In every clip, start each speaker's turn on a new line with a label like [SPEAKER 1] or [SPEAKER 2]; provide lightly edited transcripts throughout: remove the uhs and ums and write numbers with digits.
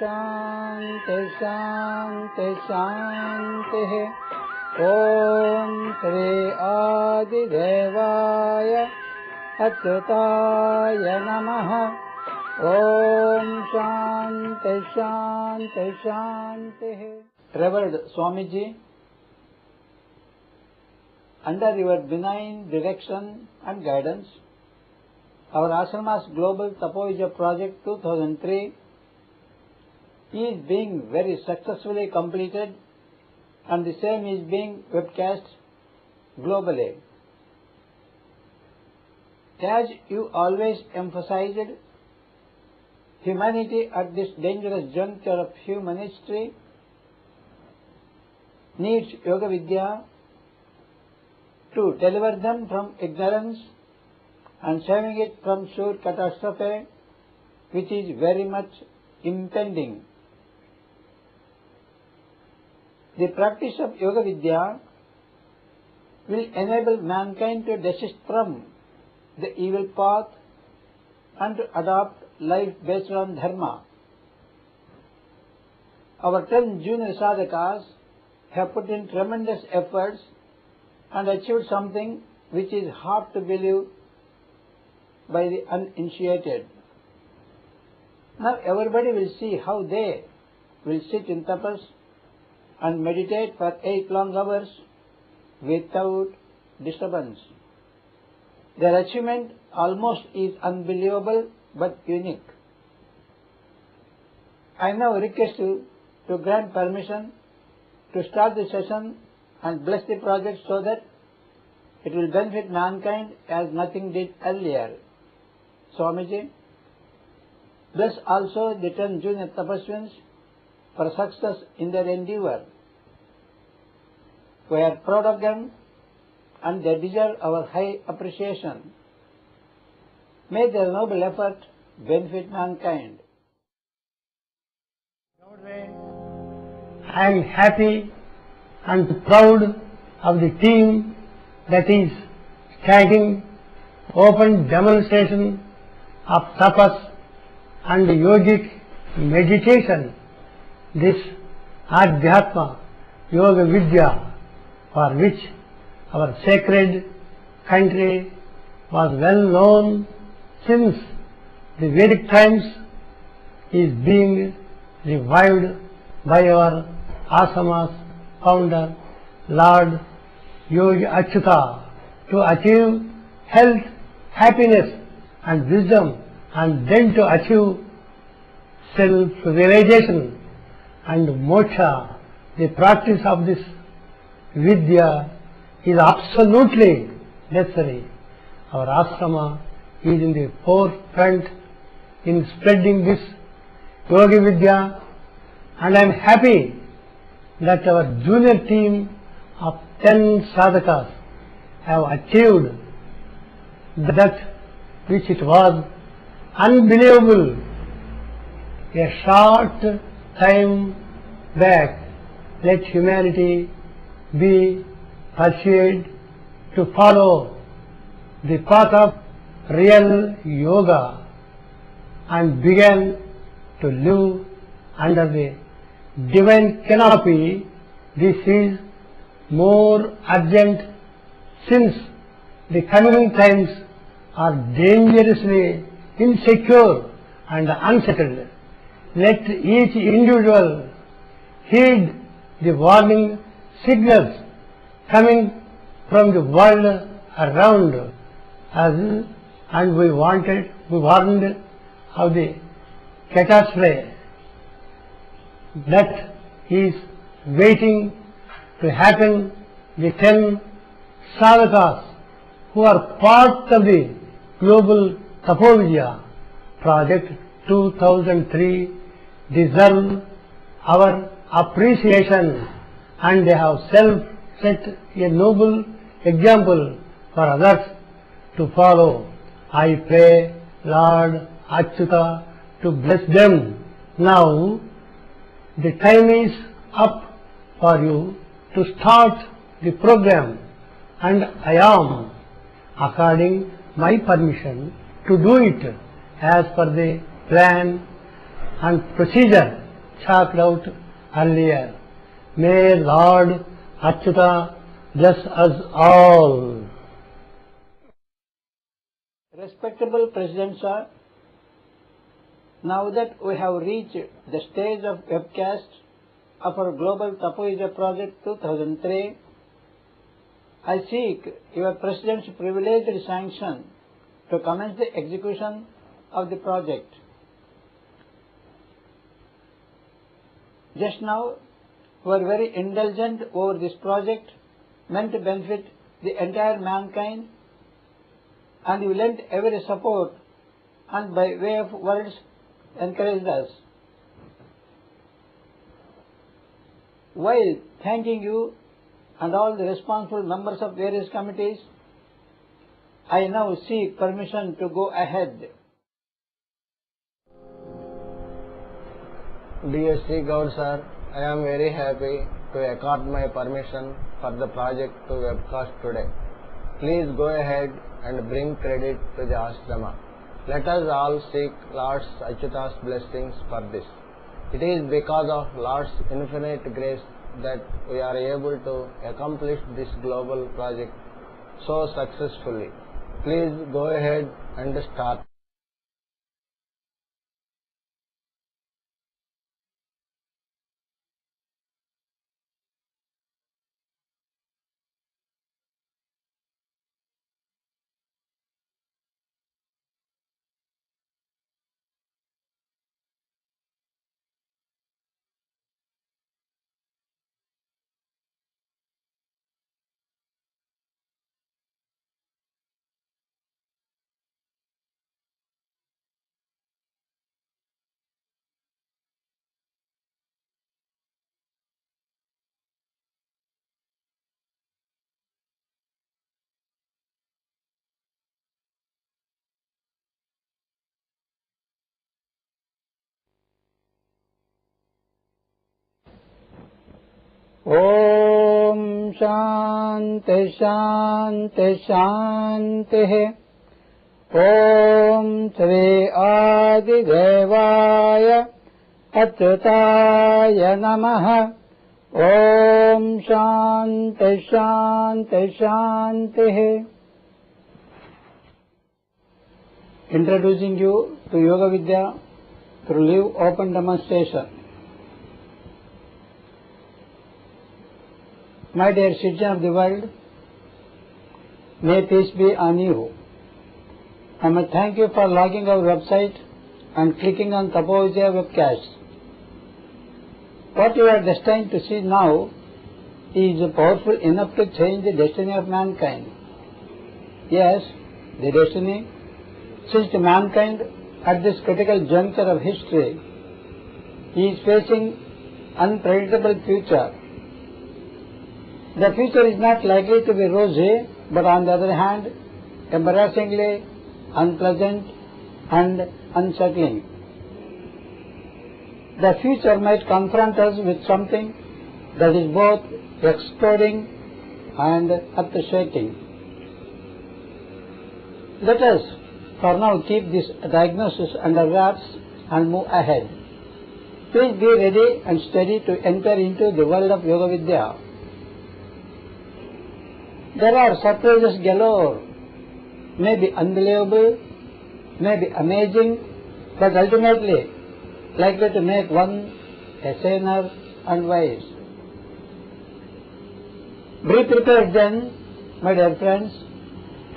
[SPEAKER 1] शांति शांति शांति। ओम श्री आदिदेवाय अच्युताय नमः। ओम शांति शांति शांति। Revered Swamiji, under your benign direction and guidance, our ashrama's global Tapovijaya project 2003 is being very successfully completed, and the same is being webcast globally. As you always emphasized, humanity at this dangerous juncture of human history needs Yoga Vidya to deliver them from ignorance and saving it from sure catastrophe, which is very much impending. The practice of Yoga Vidya will enable mankind to desist from the evil path and to adopt life based on dharma. Our 10 junior sadhakas have put in tremendous efforts and achieved something which is hard to believe by the uninitiated. Now everybody will see how they will sit in tapas and meditate for 8 long hours without disturbance. Their achievement almost is unbelievable but unique. I now request you to grant permission to start the session and bless the project so that it will benefit mankind as nothing did earlier. Swamiji, bless also the 10 junior tapaswins for success in their endeavor. We are proud of them and they deserve our high appreciation. May their noble effort benefit mankind.
[SPEAKER 2] I am happy and proud of the team that is starting open demonstration of tapas and yogic meditation. This Adhyatma Yoga Vidya, for which our sacred country was well known since the Vedic times, is being revived by our ashrama's founder, Lord Yogi Achyuta, to achieve health, happiness and wisdom, and then to achieve self-realization and moksha. The practice of this Vidya is absolutely necessary. Our ashrama is in the forefront in spreading this Yoga Vidya, and I am happy that our junior team of 10 sadhakas have achieved that which it was unbelievable a short time back. Let humanity be persuaded to follow the path of real yoga and begin to live under the divine canopy. This is more urgent since the coming times are dangerously insecure and unsettled. Let each individual heed the warning signals coming from the world around us, and we warned of the catastrophe that is waiting to happen. The 10 sadhakas who are part of the global Tapovijaya project 2003 deserve our appreciation, and they have set a noble example for others to follow. I pray Lord Achyuta to bless them. Now the time is up for you to start the program, and I am according my permission to do it as per the plan and procedure chalked out earlier. May Lord Achyuta bless us all.
[SPEAKER 1] Respectable President Sir, now that we have reached the stage of webcast of our Global Tapovijaya Project 2003, I seek your President's privileged sanction to commence the execution of the project. Just now, you were very indulgent over this project meant to benefit the entire mankind, and you lent every support and by way of words encouraged us. While thanking you and all the responsible members of various committees, I now seek permission to go ahead.
[SPEAKER 3] Dear Sri Gaur Sir, I am very happy to accord my permission for the project to webcast today. Please go ahead and bring credit to the ashrama. Let us all seek Lord's Achyuta's blessings for this. It is because of Lord's infinite grace that we are able to accomplish this global project so successfully. Please go ahead and start.
[SPEAKER 1] Om Shanti Shanti Shanti. Om Shri Adi Devaya Achyutaya Namaha. Om Shanti Shanti Shanti. Introducing you to Yoga Vidya through live open demonstration. My dear citizen of the world, may peace be on you. I must thank you for logging our website and clicking on Tapovijaya webcast. What you are destined to see now is powerful enough to change the destiny of mankind. Yes, the destiny, since mankind at this critical juncture of history is facing unpredictable future. The future is not likely to be rosy, but on the other hand, embarrassingly unpleasant and unsettling. The future might confront us with something that is both exploding and earth-shaking. Let us for now keep this diagnosis under wraps and move ahead. Please be ready and steady to enter into the world of Yoga Vidya. There are surprises galore, may be unbelievable, may be amazing, but ultimately likely to make one a saner and wise. Be prepared then, my dear friends,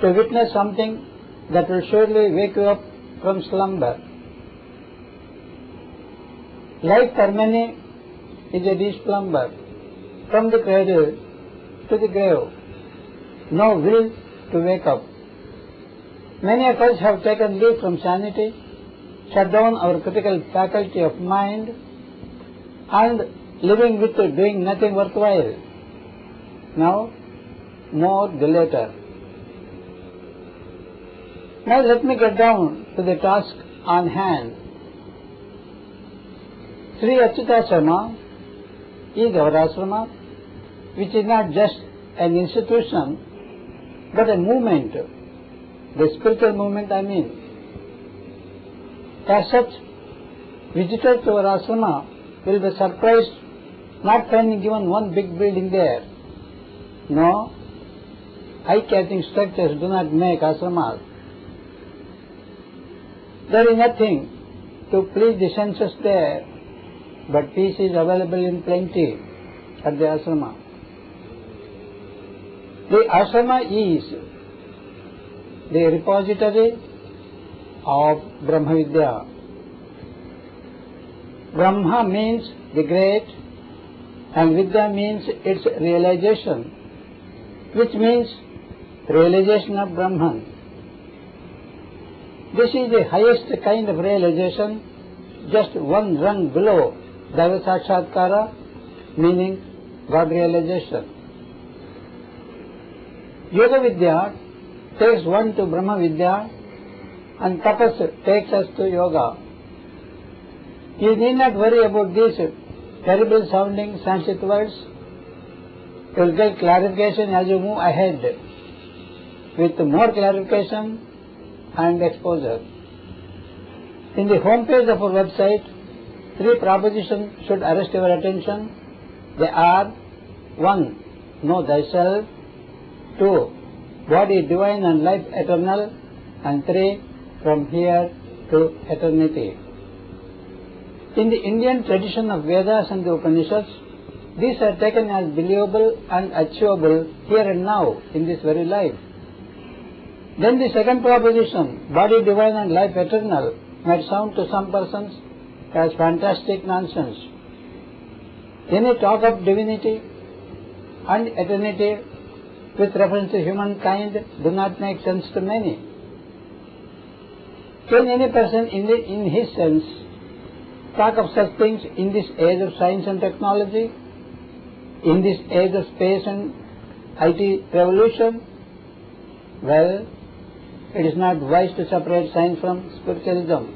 [SPEAKER 1] to witness something that will surely wake you up from slumber. Life for many is a deep slumber, from the cradle to the grave. No will to wake up. Many of us have taken leave from sanity, shut down our critical faculty of mind, and living with doing nothing worthwhile. Now, more the latter. Now let me get down to the task on hand. Sri Achyutashrama is our ashrama, which is not just an institution, but a movement, the spiritual movement I mean. As such, visitors to our ashrama will be surprised not finding even one big building there. No, eye-catching structures do not make ashramas. There is nothing to please the senses there, but peace is available in plenty at the ashrama. The ashrama is the repository of Brahma Vidya. Brahma means the great, and Vidya means its realization, which means realization of Brahman. This is the highest kind of realization, just one rung below Daiva Sakshatkara, meaning God realization. Yoga Vidya takes one to Brahma Vidya, and Tapas takes us to Yoga. You need not worry about these terrible sounding Sanskrit words. You will get clarification as you move ahead, with more clarification and exposure. In the home page of our website, 3 propositions should arrest your attention. They are: 1. Know thyself. 2. Body divine and life eternal. And 3. From here to eternity. In the Indian tradition of Vedas and the Upanishads, these are taken as believable and achievable here and now in this very life. Then the second proposition, body divine and life eternal, might sound to some persons as fantastic nonsense. Any talk of divinity and eternity with reference to humankind do not make sense to many. Can any person in his sense talk of such things in this age of science and technology, in this age of space and IT revolution? Well, it is not wise to separate science from spiritualism.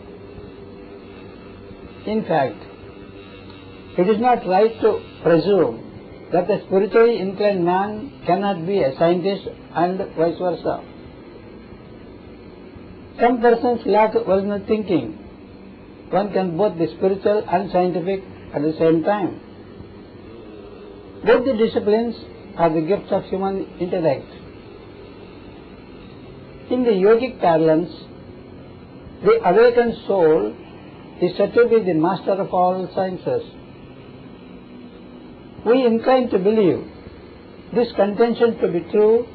[SPEAKER 1] In fact, it is not right to presume that a spiritually inclined man cannot be a scientist and vice versa. Some persons lack original thinking. One can both be spiritual and scientific at the same time. Both the disciplines are the gifts of human intellect. In the yogic parlance, the awakened soul is said to be the master of all sciences. We incline to believe this contention to be true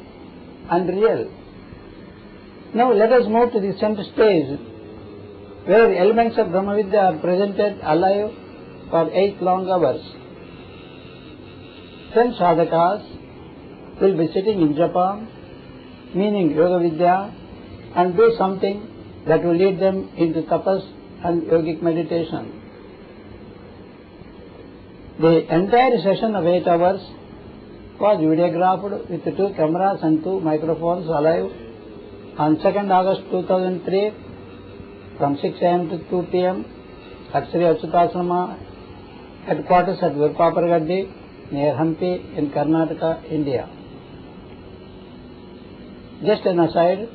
[SPEAKER 1] and real. Now let us move to the center stage, where the elements of Brahma Vidya are presented alive for 8 long hours. 10 sadhakas will be sitting in Japa, meaning Yoga Vidya, and do something that will lead them into tapas and yogic meditation. The entire session of 8 hours was videographed with 2 cameras and 2 microphones alive on 2nd August 2003 from 6 am to 2 pm at Sri Achyutashrama headquarters at Virpapargaddi near Hampi in Karnataka, India. Just an aside,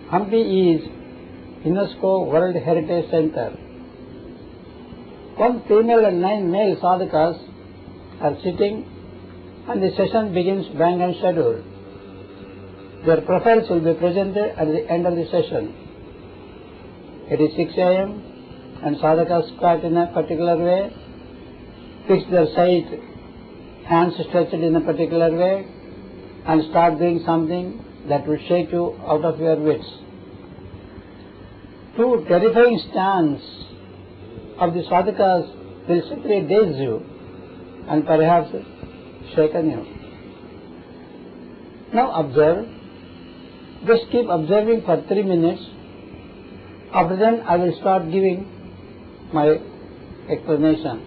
[SPEAKER 1] Hampi is UNESCO World Heritage Center. 1 female and 9 male sadhakas are sitting, and the session begins bang on schedule. Their profiles will be presented at the end of the session. It is 6 am and sadhakas squat in a particular way, fix their sight, hands stretched in a particular way, and start doing something that will shake you out of your wits. 2 terrifying stands of the sadhakas will simply daze you and perhaps shaken you. Now observe. Just keep observing for 3 minutes. After then I will start giving my explanation.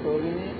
[SPEAKER 1] Yogini.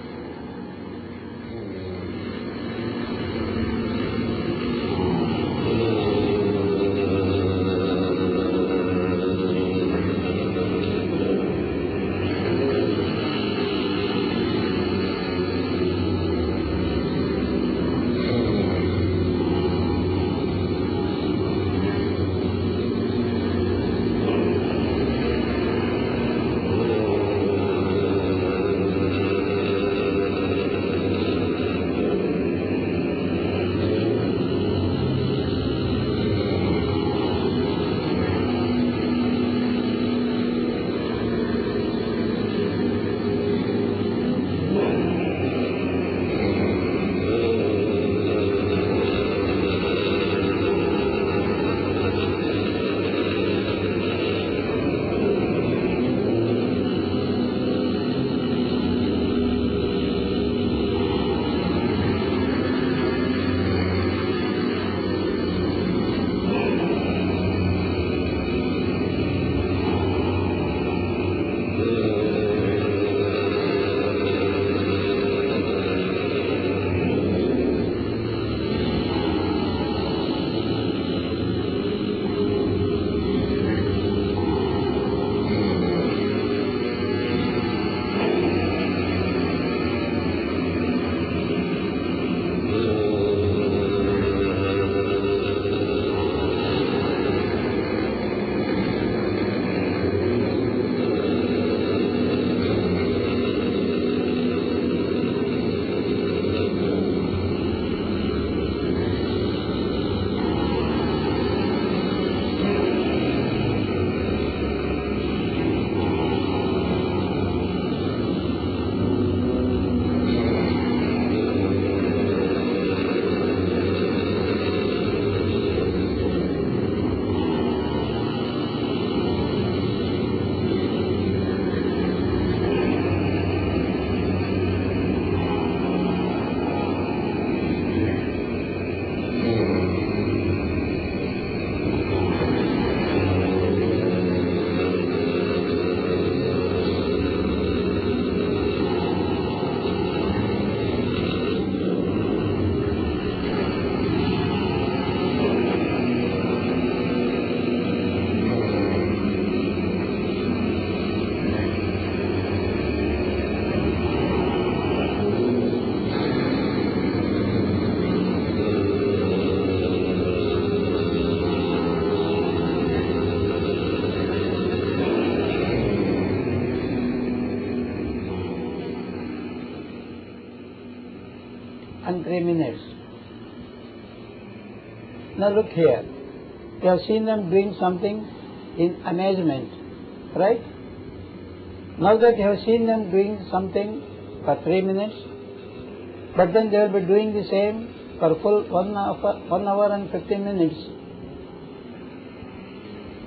[SPEAKER 1] And 3 minutes. Now look here. You have seen them doing something in amazement, right? Now that you have seen them doing something for 3 minutes, but then they will be doing the same for full 1 hour and 15 minutes.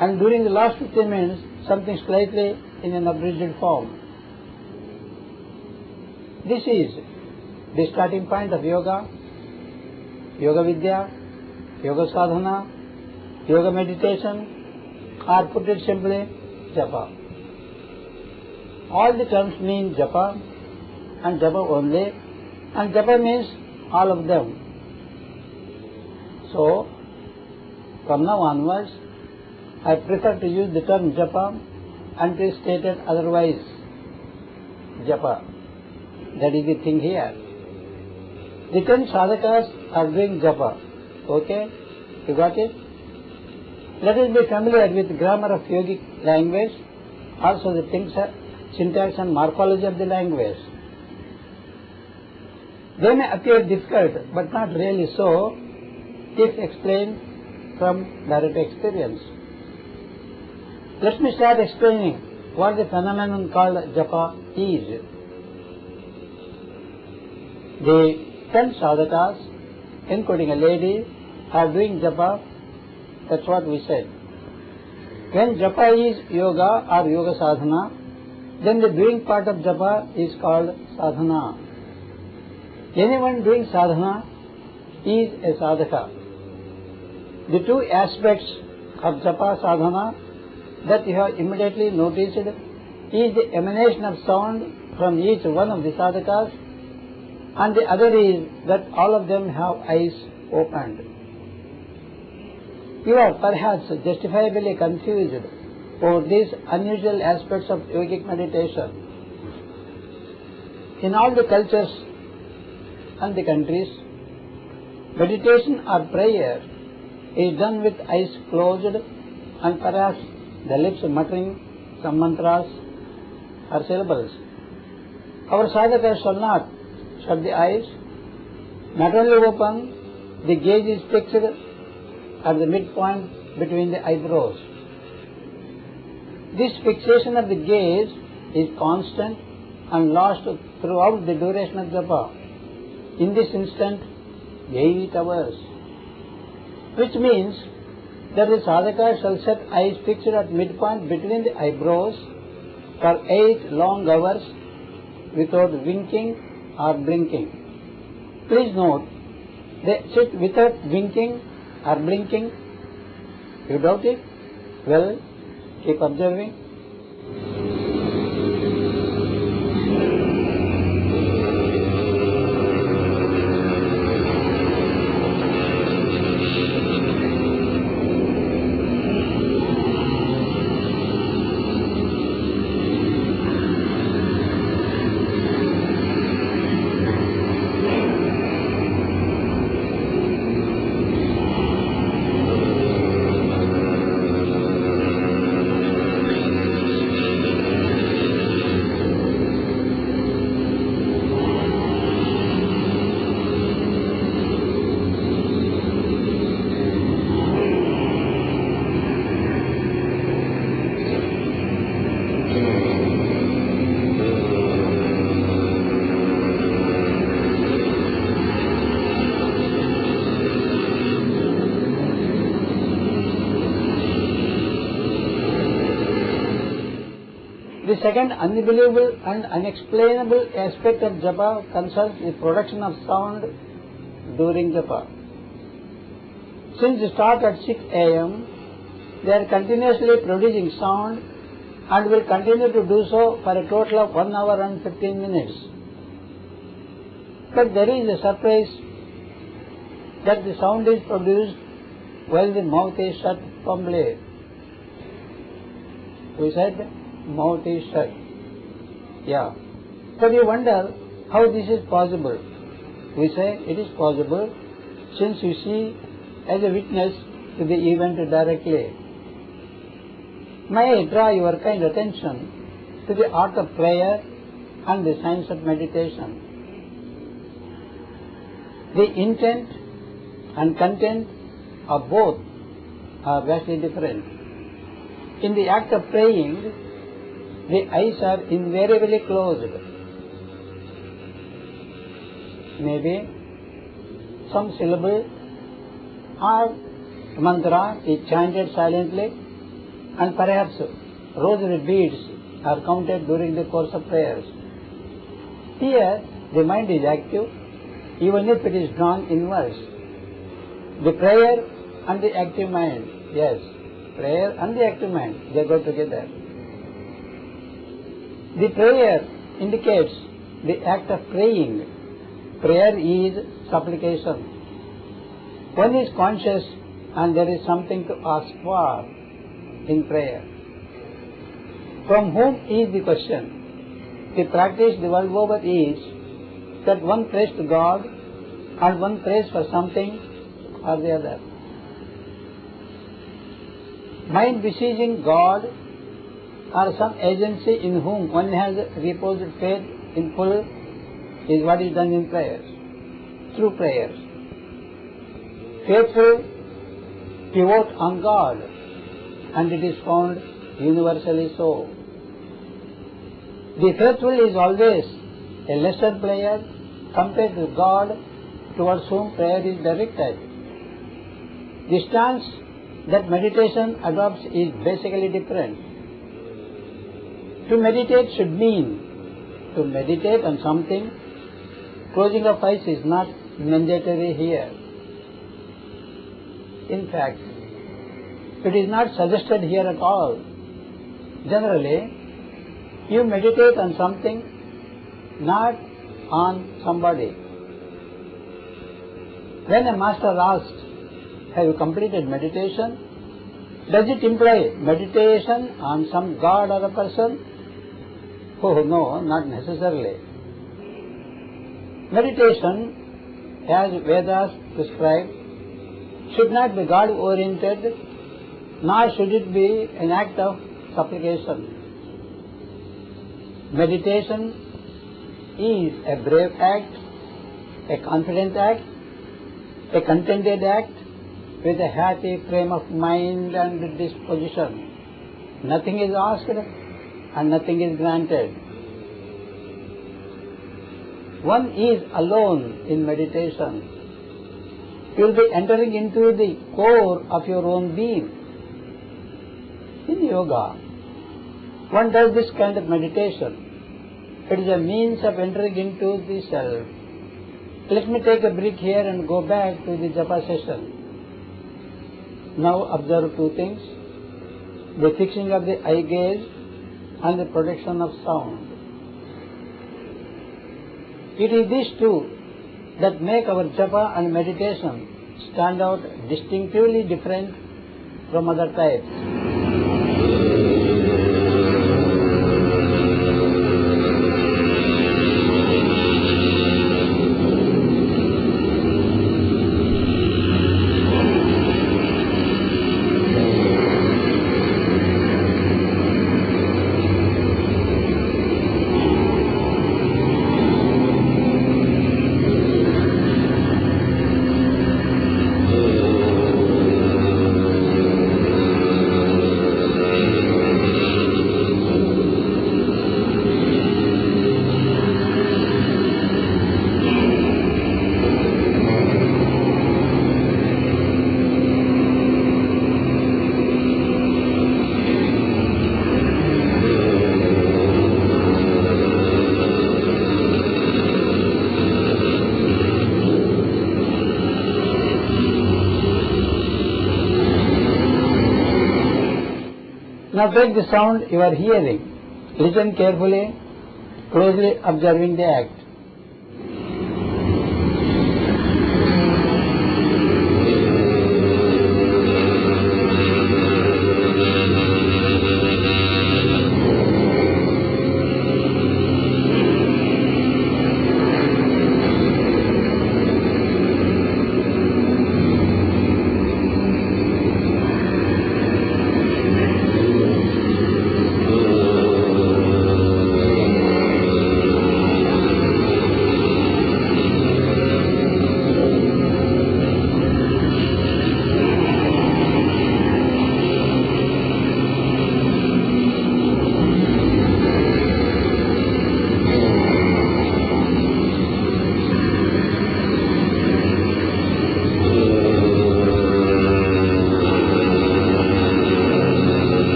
[SPEAKER 1] And during the last 15 minutes, something slightly in an abridged form. This is the starting point of yoga, yoga vidya, yoga sadhana, yoga meditation, or put it simply, japa. All the terms mean japa and japa only, and japa means all of them. So, from now onwards, I prefer to use the term japa until stated otherwise. Japa. That is the thing here. The 10 sadhakas are doing japa. Okay? You got it? Let us be familiar with the grammar of yogic language, also the syntax and morphology of the language. They may appear difficult, but not really so, if explained from direct experience. Let me start explaining what the phenomenon called japa is. The 10 sadhakas, including a lady, are doing japa. That's what we said. When japa is yoga or yoga sadhana, then the doing part of japa is called sadhana. Anyone doing sadhana is a sadhaka. The two aspects of japa sadhana that you have immediately noticed is the emanation of sound from each one of the sadhakas, and the other is that all of them have eyes opened. You are perhaps justifiably confused over these unusual aspects of yogic meditation. In all the cultures and the countries, meditation or prayer is done with eyes closed and perhaps the lips muttering some mantras or syllables. Our sadhakas shall not shut the eyes. Not only open, the gaze is fixed at the midpoint between the eyebrows. This fixation of the gaze is constant and lasts throughout the duration of japa. In this instant, 8 hours. Which means that the sadhaka shall set eyes fixed at midpoint between the eyebrows for 8 long hours without winking or blinking. Please note, they sit without winking or blinking. You doubt it? Well, keep observing. The second unbelievable and unexplainable aspect of japa concerns the production of sound during japa. Since they start at 6 a.m., they are continuously producing sound and will continue to do so for a total of 1 hour and 15 minutes. But there is a surprise that the sound is produced while the mouth is shut firmly. We said mouth is shut. Yeah. But you wonder how this is possible. We say it is possible since you see as a witness to the event directly. May I draw your kind attention to the art of prayer and the science of meditation. The intent and content of both are vastly different. In the act of praying, the eyes are invariably closed. Maybe some syllable or mantra is chanted silently, and perhaps rosary beads are counted during the course of prayers. Here the mind is active even if it is drawn inwards. The prayer and the active mind, yes, prayer and the active mind, they go together. The prayer indicates the act of praying. Prayer is supplication. One is conscious and there is something to ask for in prayer. From whom is the question? The practice the world over is that one prays to God and one prays for something or the other. Mind beseeching God or some agency in whom one has reposed faith in full is what is done in prayers, through prayers. Faithful pivot on God, and it is found universally so. The faithful is always a lesser player compared to God towards whom prayer is directed. The stance that meditation adopts is basically different. To meditate should mean to meditate on something. Closing of eyes is not mandatory here. In fact, it is not suggested here at all. Generally, You meditate on something, not on somebody. When a master asks, have you completed meditation? Does it imply meditation on some god or a person? Oh no, not necessarily. Meditation, as Vedas prescribe, should not be God-oriented, nor should it be an act of supplication. Meditation is a brave act, a confident act, a contented act with a happy frame of mind and disposition. Nothing is asked and nothing is granted. One is alone in meditation. You will be entering into the core of your own being. In yoga, one does this kind of meditation. It is a means of entering into the self. Let me take a break here and go back to the Japa session. Now observe two things: the fixing of the eye gaze and the production of sound. It is these two that make our Japa and meditation stand out distinctively different from other types. Now take the sound you are hearing. Listen carefully, closely observing the act.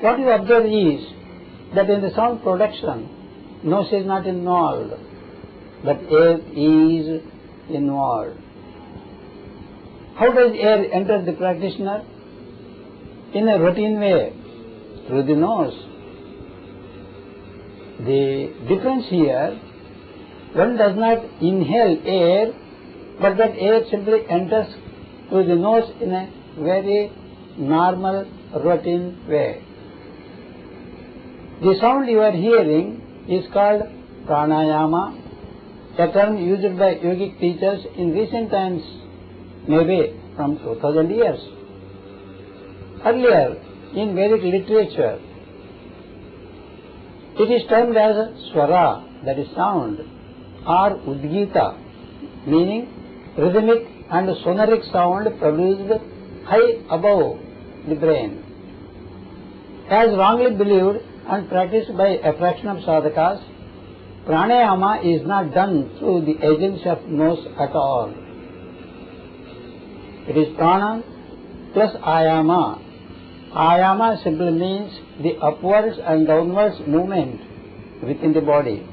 [SPEAKER 1] What you observe is that in the sound production, nose is not involved, but air is involved. How does air enter the practitioner? In a routine way, through the nose. The difference here, one does not inhale air, but that air simply enters through the nose in a very normal, routine way. The sound you are hearing is called pranayama, a term used by yogic teachers in recent times, maybe from 2000 years. Earlier, in Vedic literature, it is termed as swara, that is sound, or udgita, meaning rhythmic and sonoric sound produced high above the brain. As wrongly believed and practiced by a fraction of sadhakas, pranayama is not done through the agency of nose at all. It is prana plus ayama. Ayama simply means the upwards and downwards movement within the body.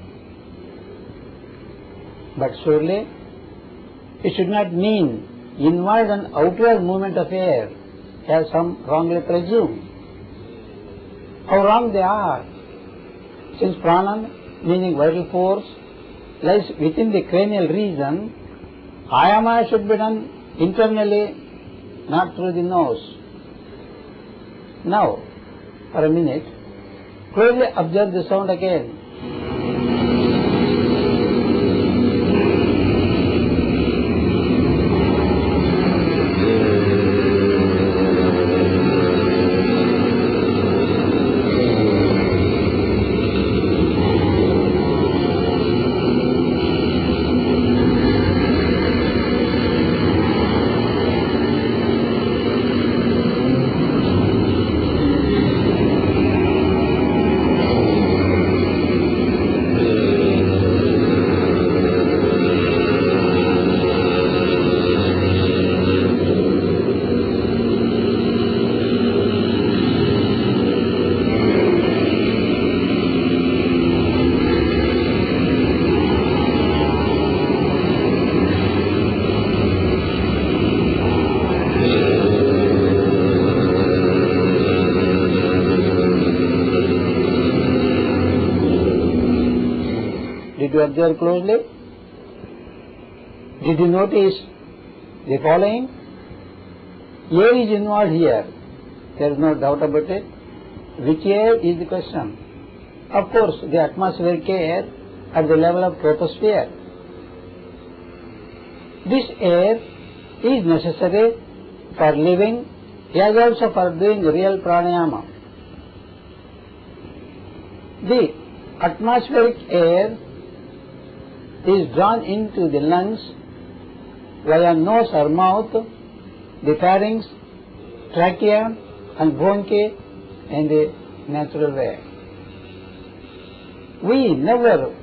[SPEAKER 1] But surely it should not mean inward and outward movement of air, as some wrongly presume. How wrong they are, since pranam, meaning vital force, lies within the cranial region. Ayama should be done internally, not through the nose. Now, for a minute, closely observe the sound again. Did you observe closely? Did you notice the following? Air is involved here. There is no doubt about it. Which air is the question? Of course, the atmospheric air at the level of troposphere. This air is necessary for living as also for doing real pranayama. The atmospheric air is drawn into the lungs via nose or mouth, the pharynx, trachea and bronchi in the natural way. We never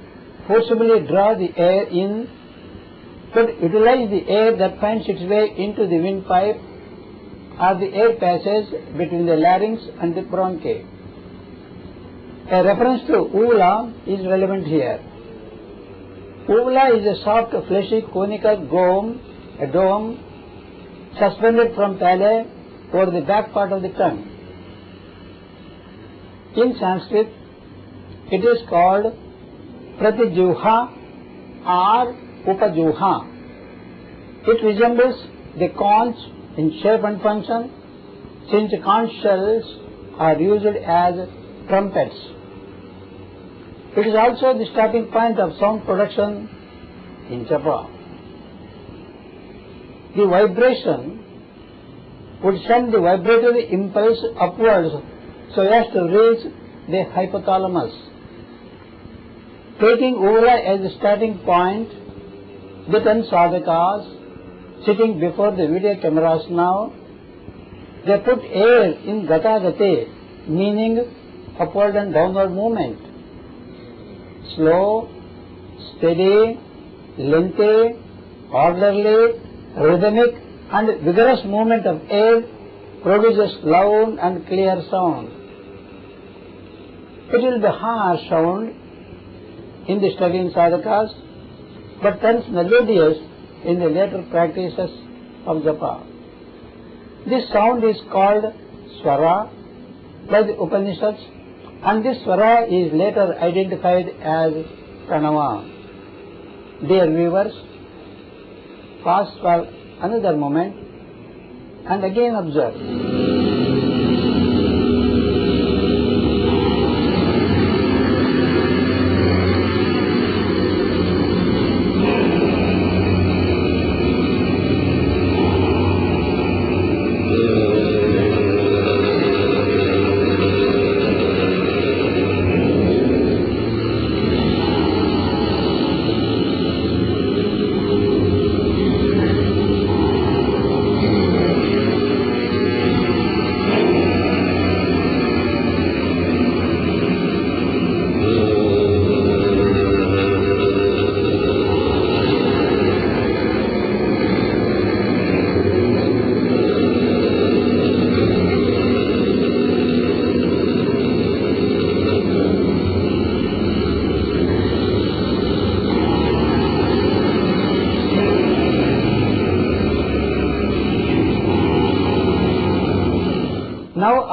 [SPEAKER 1] forcibly draw the air in, but utilize the air that finds its way into the windpipe or the air passage between the larynx and the bronchi. A reference to uvula is relevant here. Uvula is a soft, fleshy, conical a dome suspended from palate over the back part of the tongue. In Sanskrit, it is called pratijivha or upajivha. It resembles the conch in shape and function, since conch shells are used as trumpets. It is also the starting point of sound production in Japa. The vibration would send the vibratory impulse upwards so as to reach the hypothalamus. Taking uvula as the starting point, the 10 sadhakas sitting before the video cameras now, they put air in gata gate, meaning upward and downward movement. Slow, steady, lengthy, orderly, rhythmic and vigorous movement of air produces loud and clear sound. It will be harsh sound in the studying sadhakas, but turns melodious in the later practices of japa. This sound is called swara by the Upanishads, and this swara is later identified as pranava. Dear viewers, pause for another moment and again observe.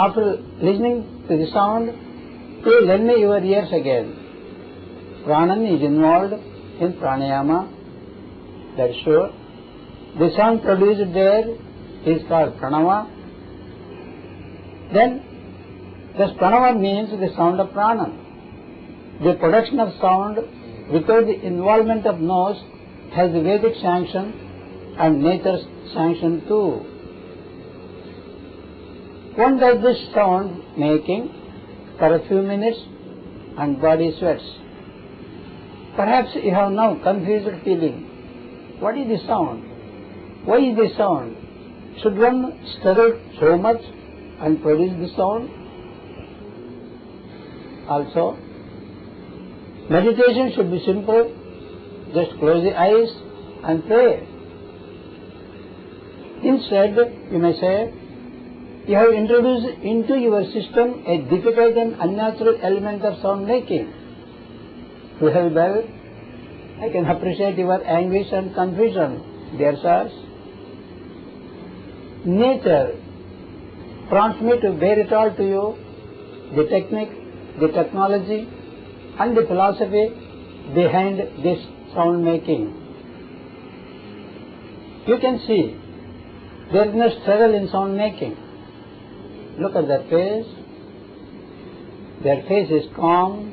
[SPEAKER 1] after listening to the sound, please lend me your ears again. Pranan is involved in pranayama, that's sure. The sound produced there is called pranava. Then, thus pranava means the sound of prana. The production of sound without the involvement of nose has the Vedic sanction and nature's sanction too. One does this sound making for a few minutes and body sweats. Perhaps you have now confused feeling. What is the sound? Why is the sound? Should one struggle so much and produce the sound? Also, meditation should be simple. Just close the eyes and pray. Instead, you may say, you have introduced into your system a difficult and unnatural element of sound making. Well, I can appreciate your anguish and confusion, dear sirs. Nature prompts me to bear it all to you, the technique, the technology, and the philosophy behind this sound making. You can see there is no struggle in sound making. Look at their face. Their face is calm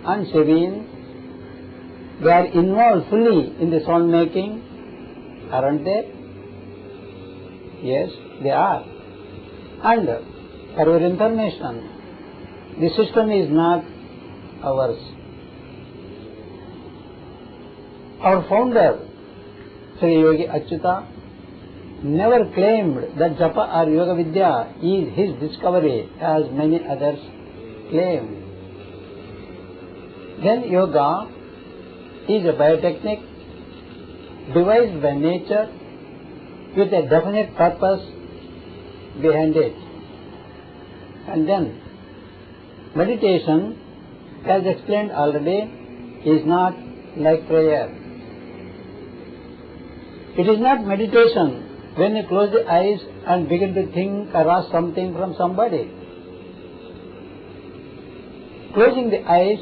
[SPEAKER 1] and serene. They are involved fully in the sound making, aren't they? Yes, they are. And for your information, the system is not ours. Our founder, Sri Yogi Achyuta, never claimed that Japa or Yoga Vidya is his discovery as many others claim. Then yoga is a biotechnique devised by nature with a definite purpose behind it. And then meditation, as explained already, is not like prayer. It is not meditation when you close the eyes and begin to think or ask something from somebody. Closing the eyes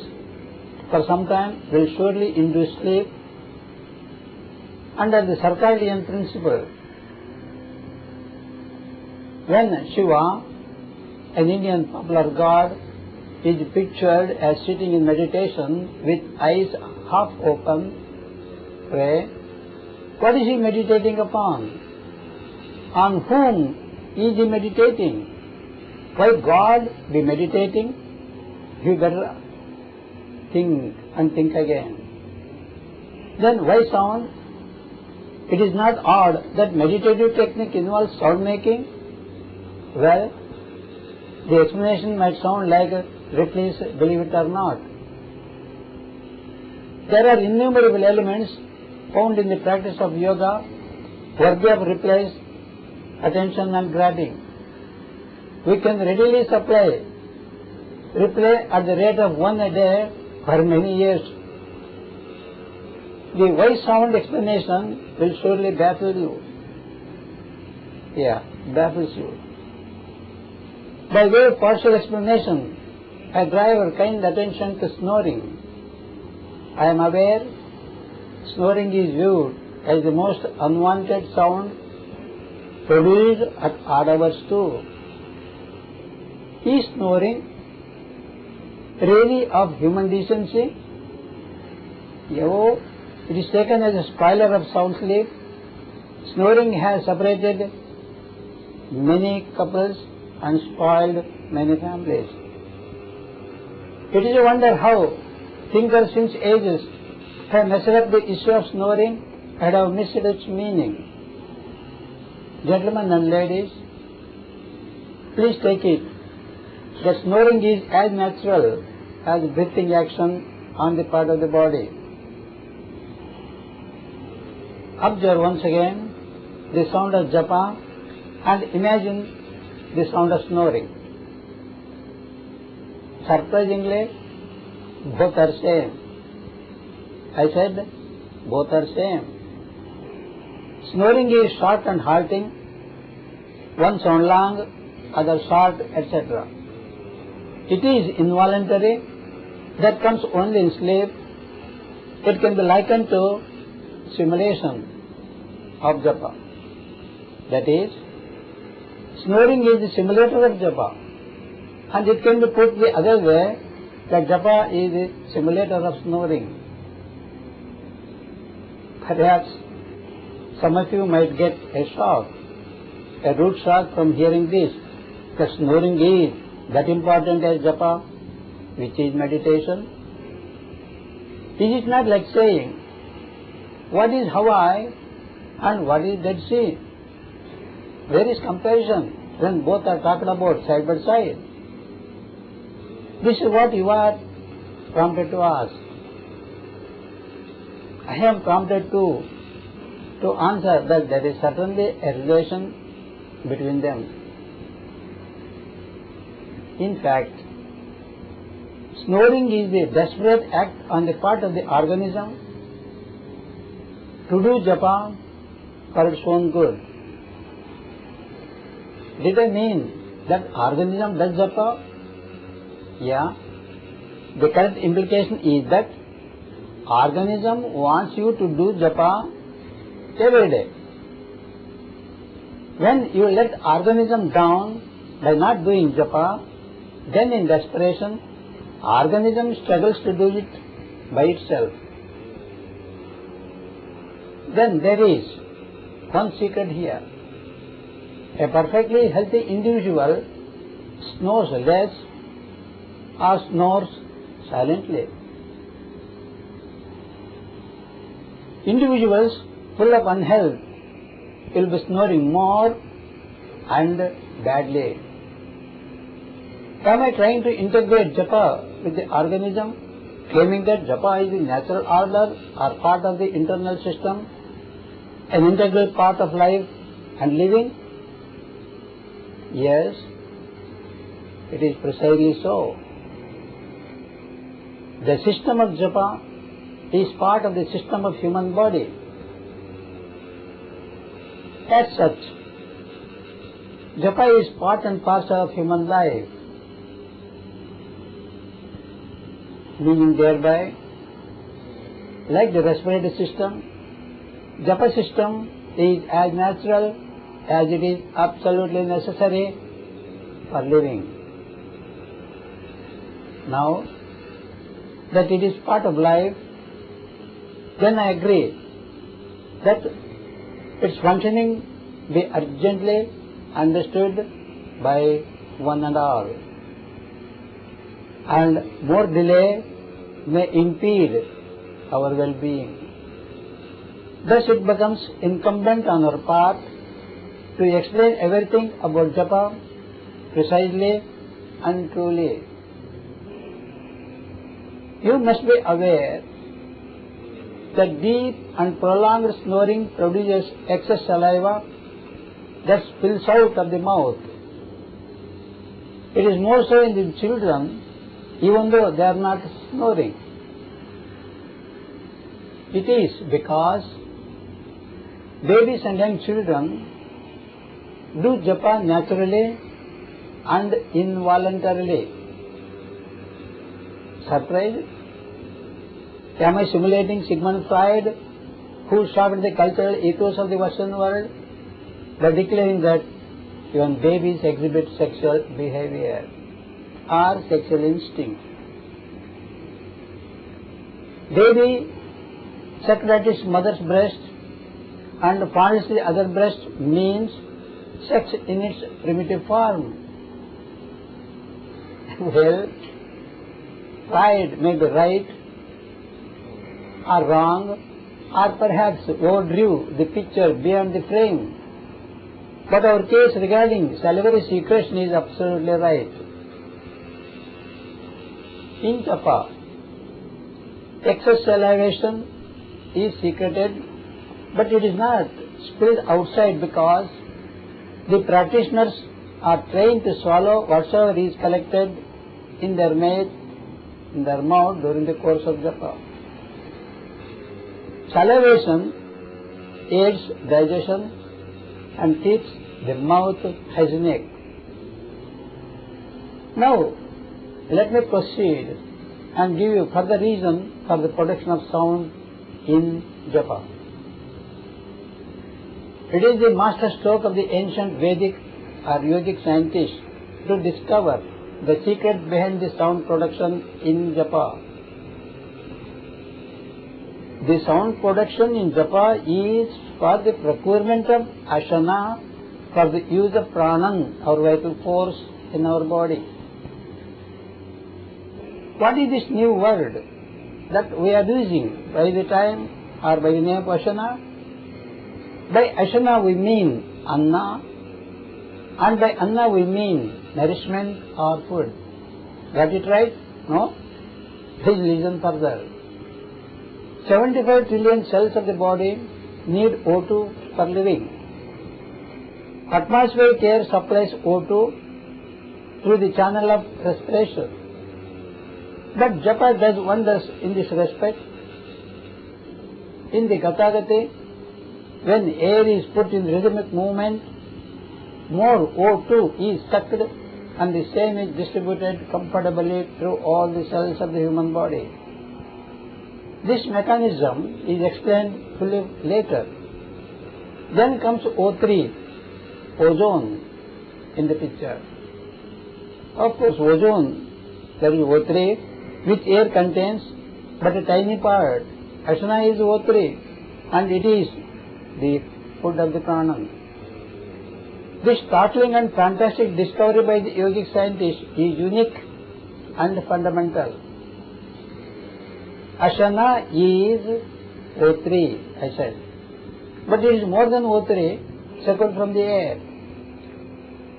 [SPEAKER 1] for some time will surely induce sleep under the circadian principle. When Shiva, an Indian popular god, is pictured as sitting in meditation with eyes half open, pray, what is he meditating upon? On whom is he meditating? Why God be meditating? You better think and think again. Then why sound? It is not odd that meditative technique involves sound making. Well, the explanation might sound like Ripley's Believe It or Not. There are innumerable elements found in the practice of yoga worthy of Ripley's attention and grabbing. We can readily supply Ripley at the rate of one a day for many years. The why sound explanation will surely baffle you. Baffles you. By way of partial explanation, I draw your kind attention to snoring. I am aware snoring is viewed as the most unwanted sound produced at odd hours too. Is snoring really of human decency? It is taken as a spoiler of sound sleep. Snoring has separated many couples and spoiled many families. It is a wonder how thinkers since ages have messed up the issue of snoring and have missed its meaning. Gentlemen and ladies, please take it that snoring is as natural as breathing action on the part of the body. Observe once again the sound of Japa and imagine the sound of snoring. Surprisingly, both are same. I said, both are same. Snoring is short and halting, one sound long, other salt, etc. It is involuntary, that comes only in sleep. It can be likened to simulation of japa. That is, snoring is the simulator of japa. And it can be put the other way, that japa is the simulator of snoring. Perhaps some of you might get a shock, a rude shock from hearing this, that snoring is that important as japa, which is meditation. Is it not like saying, what is Hawaii and what is Dead Sea? Where is comparison when both are talked about side by side? This is what you are prompted to ask. I am prompted to answer that there is certainly a relation between them. In fact, snoring is the desperate act on the part of the organism to do japa for its own good. Did I mean that organism does japa? Yeah. The correct implication is that organism wants you to do japa every day. When you let organism down by not doing japa, then in desperation, organism struggles to do it by itself. Then there is one secret here. A perfectly healthy individual snores less or snores silently. Individuals full of unhealth will be snoring more and badly. Am I trying to integrate japa with the organism, claiming that japa is the natural order or part of the internal system, an integral part of life and living? Yes, it is precisely so. The system of japa is part of the system of human body. As such, japa is part and parcel of human life, meaning thereby, like the respiratory system, japa system is as natural as it is absolutely necessary for living. Now that it is part of life, then I agree that its functioning be urgently understood by one and all, and more delay may impede our well-being. Thus it becomes incumbent on our part to explain everything about japa precisely and truly. You must be aware that deep and prolonged snoring produces excess saliva that spills out of the mouth. It is more so in the children, even though they are not snoring. It is because babies and young children do japa naturally and involuntarily. Surprised? Am I simulating Sigmund Freud, who shocked the cultural ethos of the Western world by declaring that even babies exhibit sexual behavior or sexual instinct? Baby sucked at its mother's breast and fondles the other breast means sex in its primitive form. Well, Freud may be right or wrong, or perhaps overdrew the picture beyond the frame. But our case regarding salivary secretion is absolutely right. In japa, excess salivation is secreted, but it is not spilled outside because the practitioners are trained to swallow whatsoever is collected in their mouth during the course of japa. Salivation aids digestion and keeps the mouth hygienic. Now, let me proceed and give you further reason for the production of sound in Japa. It is the master stroke of the ancient Vedic or yogic scientists to discover the secret behind the sound production in Japa. The sound production in Japa is for the procurement of asana for the use of pranan, our vital force in our body. What is this new word that we are using by the time or by the name of asana? By asana we mean anna, and by anna we mean nourishment or food. Got it right? No? Please listen further. 75 trillion cells of the body need O2 for living. Atmospheric air supplies O2 through the channel of respiration. But Japa does wonders in this respect. In the Gatagate, when air is put in rhythmic movement, more O2 is sucked and the same is distributed comfortably through all the cells of the human body. This mechanism is explained fully later. Then comes O3, ozone, in the picture. Of course, ozone, that is O3, which air contains but a tiny part. Asana is O3 and it is the food of the pranam. This startling and fantastic discovery by the yogic scientist is unique and fundamental. Asana is O3, I said. But it is more than O3, second from the air.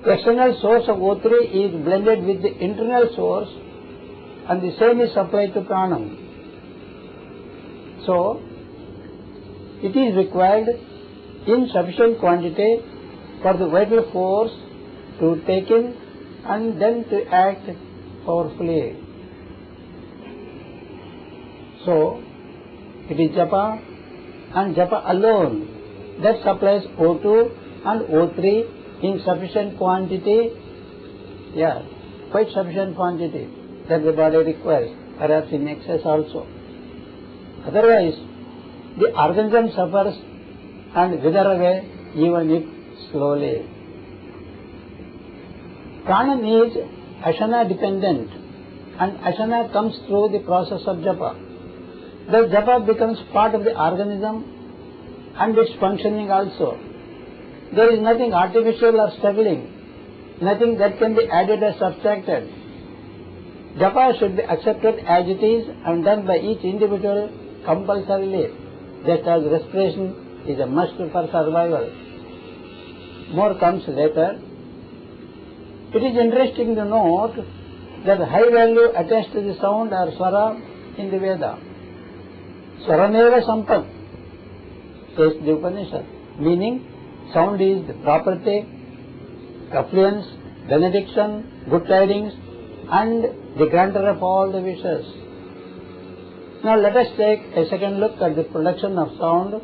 [SPEAKER 1] The external source of O3 is blended with the internal source and the same is supplied to pranam. So, it is required in sufficient quantity for the vital force to take in and then to act powerfully. So, it is Japa and Japa alone that supplies O2 and O3 in sufficient quantity, quite sufficient quantity that the body requires, perhaps in excess also. Otherwise, the organism suffers and wither away even if slowly. Pranam is asana dependent and asana comes through the process of Japa. Thus Japa becomes part of the organism and its functioning also. There is nothing artificial or struggling, nothing that can be added or subtracted. Japa should be accepted as it is and done by each individual compulsorily, just as respiration is a must for survival. More comes later. It is interesting to note that high value attached to the sound or swara in the Veda. Swarameva sampat, says the Upanishad, meaning sound is the property, affluence, benediction, good tidings, and the grantor of all the wishes. Now let us take a second look at the production of sound.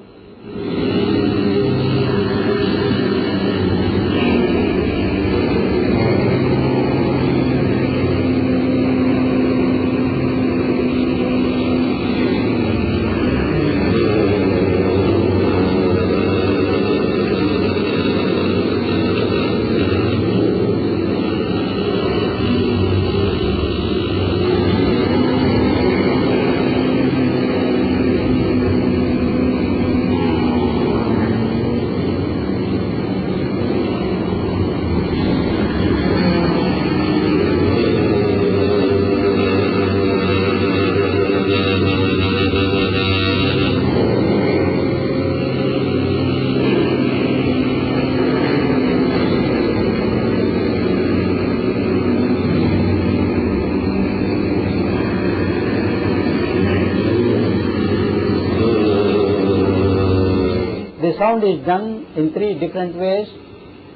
[SPEAKER 1] The sound is done in three different ways,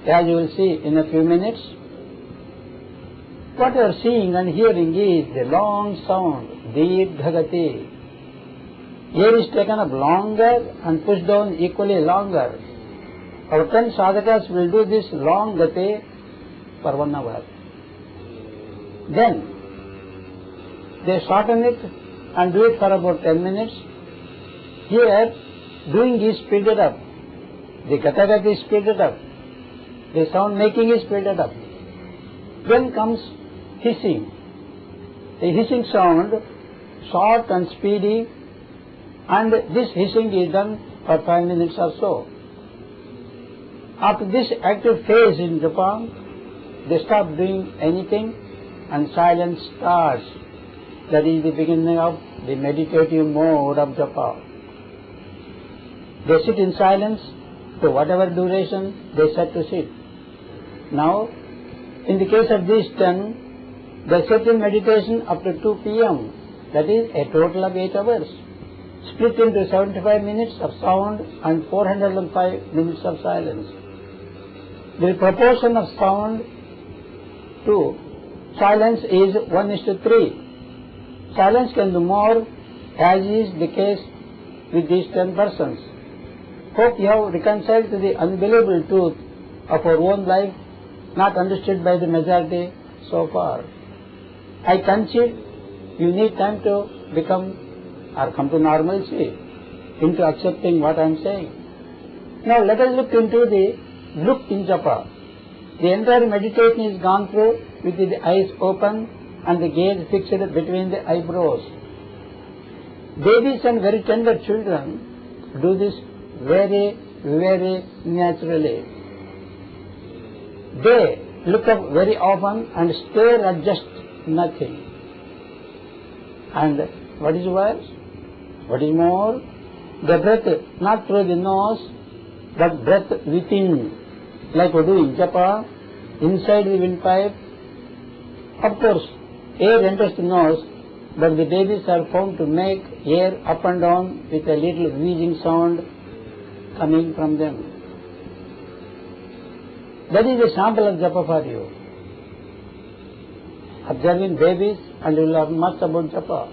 [SPEAKER 1] as you will see in a few minutes. What you are seeing and hearing is the long sound, Dirdhagati. Air is taken up longer and pushed down equally longer. Our 10 sadhakas will do this long gati for 1 hour. Then they shorten it and do it for about 10 minutes. Here, doing is speeded up. The Gatagat is speeded up. The sound making is speeded up. Then comes hissing. The hissing sound, short and speedy, and this hissing is done for 5 minutes or so. After this active phase in Japa, they stop doing anything and silence starts. That is the beginning of the meditative mode of Japa. They sit in silence for whatever duration they set to sit. Now, in the case of these 10, they sit in meditation up to 2 p.m. That is a total of 8 hours, split into 75 minutes of sound and 405 minutes of silence. The proportion of sound to silence is 1:3. Silence can do more, as is the case with these 10 persons. Hope you have reconciled to the unbelievable truth of our own life, not understood by the majority so far. I concede you need time to become or come to normalcy, into accepting what I am saying. Now let us look into the look in Japa. The entire meditation is gone through with the eyes open and the gaze fixed between the eyebrows. Babies and very tender children do this very, very naturally. They look up very often and stare at just nothing. And what is worse? What is more? The breath not through the nose, but breath within, like we do in Japa, inside the windpipe. Of course, air enters the nose, but the babies are found to make air up and down with a little wheezing sound coming from them. That is a sample of Japa for you. Observing babies and you will learn much about Japa.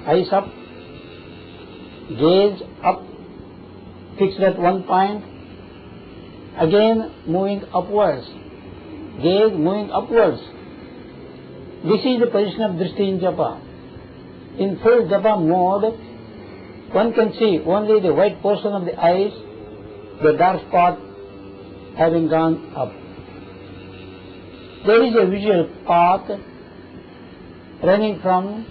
[SPEAKER 1] Eyes up, gaze up, fixed at one point, again moving upwards, gaze moving upwards. This is the position of Drishti in Japa. In full Japa mode, one can see only the white portion of the eyes, the dark spot having gone up. There is a visual path running from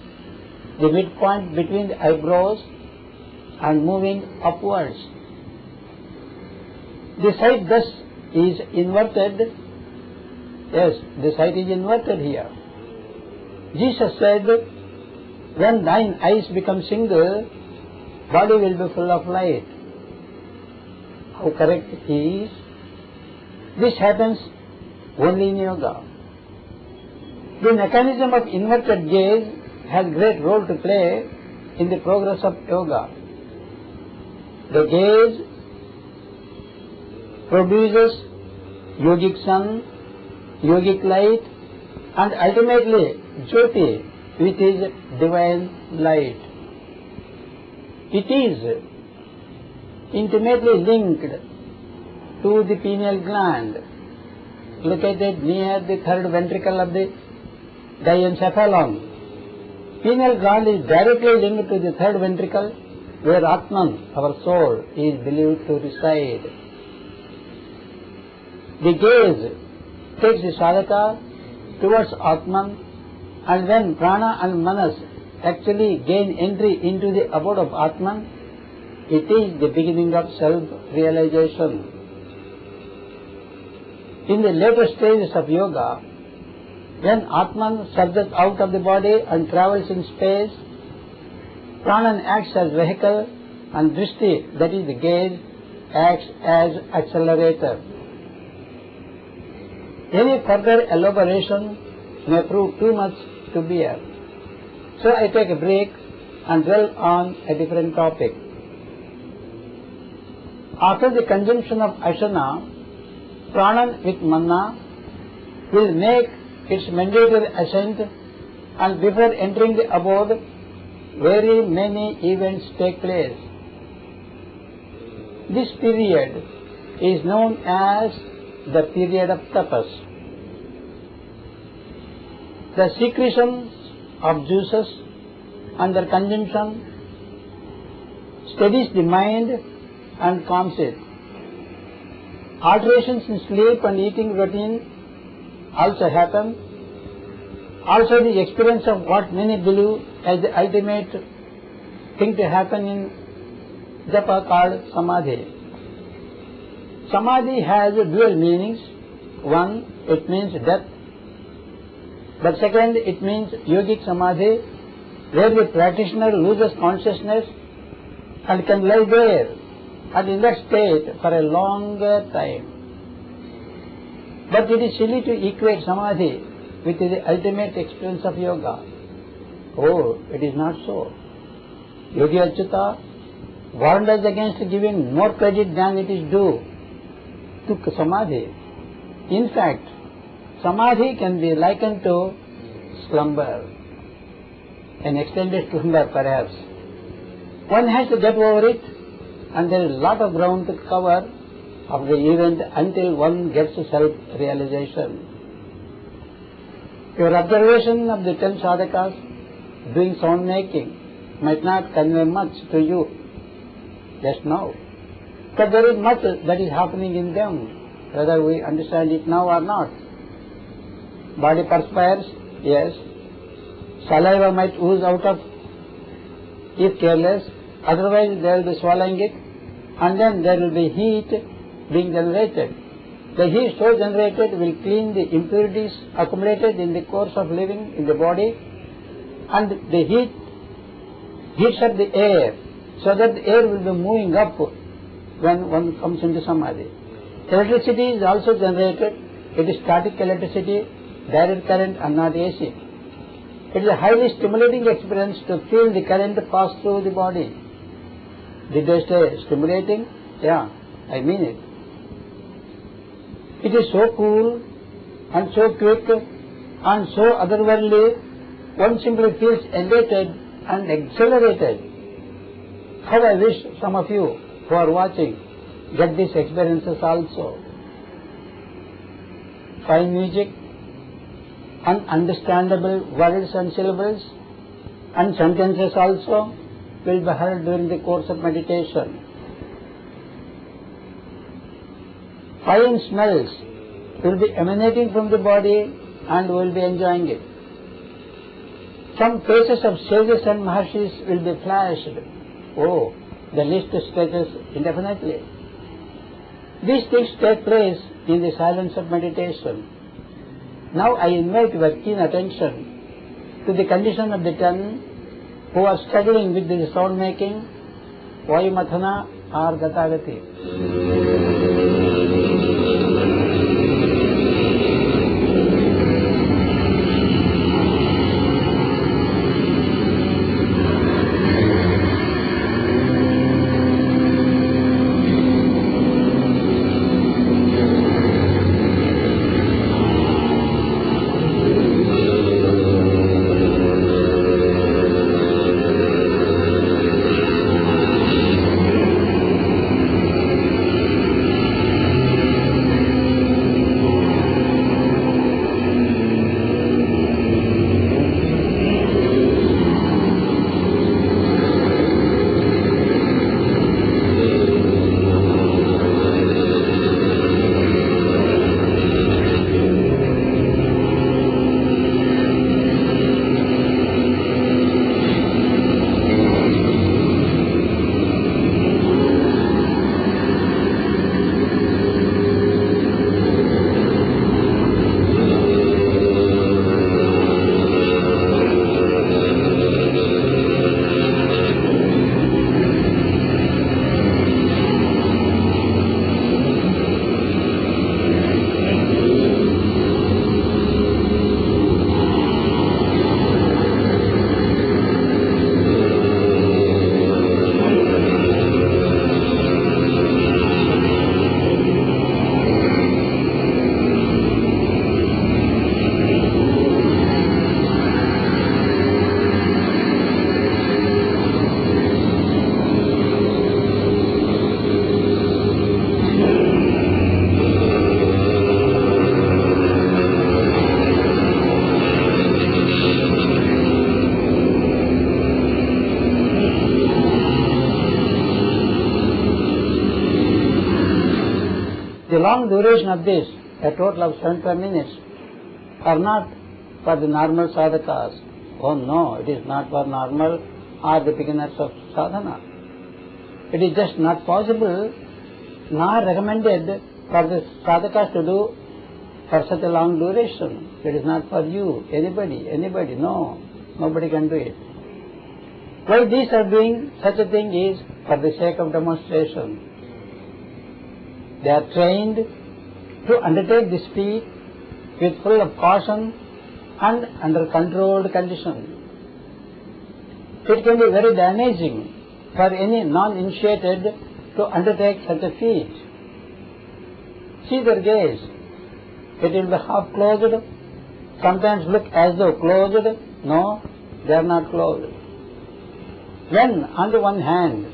[SPEAKER 1] the midpoint between the eyebrows and moving upwards. The sight thus is inverted. Yes, the sight is inverted here. Jesus said, when thine eyes become single, body will be full of light. How correct he is. This happens only in yoga. The mechanism of inverted gaze has great role to play in the progress of yoga. The gaze produces yogic sun, yogic light, and ultimately Jyoti, which is divine light. It is intimately linked to the pineal gland, located near the third ventricle of the diencephalon. Pineal gland is directly linked to the third ventricle, where Atman, our soul, is believed to reside. The gaze takes the sadhaka towards Atman, and when prana and manas actually gain entry into the abode of Atman, it is the beginning of self-realization. In the later stages of yoga, when Atman surges out of the body and travels in space, prana acts as vehicle and drishti, that is the gaze, acts as accelerator. Any further elaboration may prove too much to bear. So I take a break and dwell on a different topic. After the consumption of asana, prana with mana will make its mandatory ascent, and before entering the abode, very many events take place. This period is known as the period of tapas. The secretions of juices and their consumption steadies the mind and calms it. Alterations in sleep and eating routine also happen. Also the experience of what many believe as the ultimate thing to happen in Japa called samadhi. Samadhi has dual meanings. One, it means death. But second, it means yogic samadhi, where the practitioner loses consciousness and can lie there and in that state for a longer time. But it is silly to equate samadhi with the ultimate experience of yoga. Oh, it is not so. Yogi Achyuta warned us against giving more credit than it is due to samadhi. In fact, samadhi can be likened to slumber, an extended slumber perhaps. One has to get over it, and there is a lot of ground to cover of the event until one gets to self-realization. Your observation of the 10 sadhakas doing sound making might not convey much to you just now, but there is much that is happening in them, whether we understand it now or not. Body perspires, yes. Saliva might ooze out of if careless, otherwise they will be swallowing it, and then there will be heat being generated. The heat so generated will clean the impurities accumulated in the course of living in the body, and the heat heats up the air, so that the air will be moving up when one comes into samadhi. Electricity is also generated. It is static electricity, direct current and not AC. It is a highly stimulating experience to feel the current pass through the body. Did I say stimulating? Yeah, I mean it. It is so cool and so quick and so otherworldly, one simply feels elated and exhilarated. How I wish some of you who are watching get these experiences also. Fine music, ununderstandable words and syllables and sentences also will be heard during the course of meditation. Fine smells will be emanating from the body and will be enjoying it. Some faces of sages and maharshis will be flashed. Oh, the list stretches indefinitely. These things take place in the silence of meditation. Now I invite your keen attention to the condition of the 10 who are struggling with the sound making, Vayumathana or Gatagati. long duration of this, a total of 75 minutes, are not for the normal sadhakas. Oh no, it is not for normal or the beginners of sadhana. It is just not possible, nor recommended for the sadhakas to do for such a long duration. It is not for you, anybody, no, nobody can do it. Why these are doing such a thing is for the sake of demonstration. They are trained to undertake this feat with full of caution and under controlled conditions. It can be very damaging for any non-initiated to undertake such a feat. See their gaze. It will be half closed, sometimes look as though closed. No, they are not closed. When on the one hand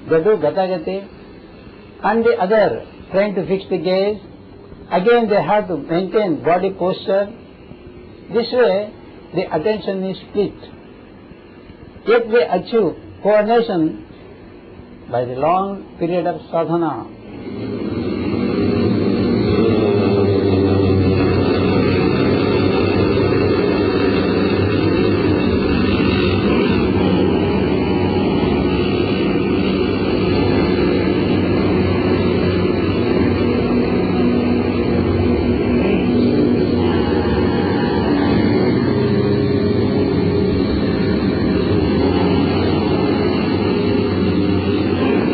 [SPEAKER 1] they do gatagati, on the other trying to fix the gaze, again they have to maintain body posture. This way the attention is split. If they achieve coordination by the long period of sadhana,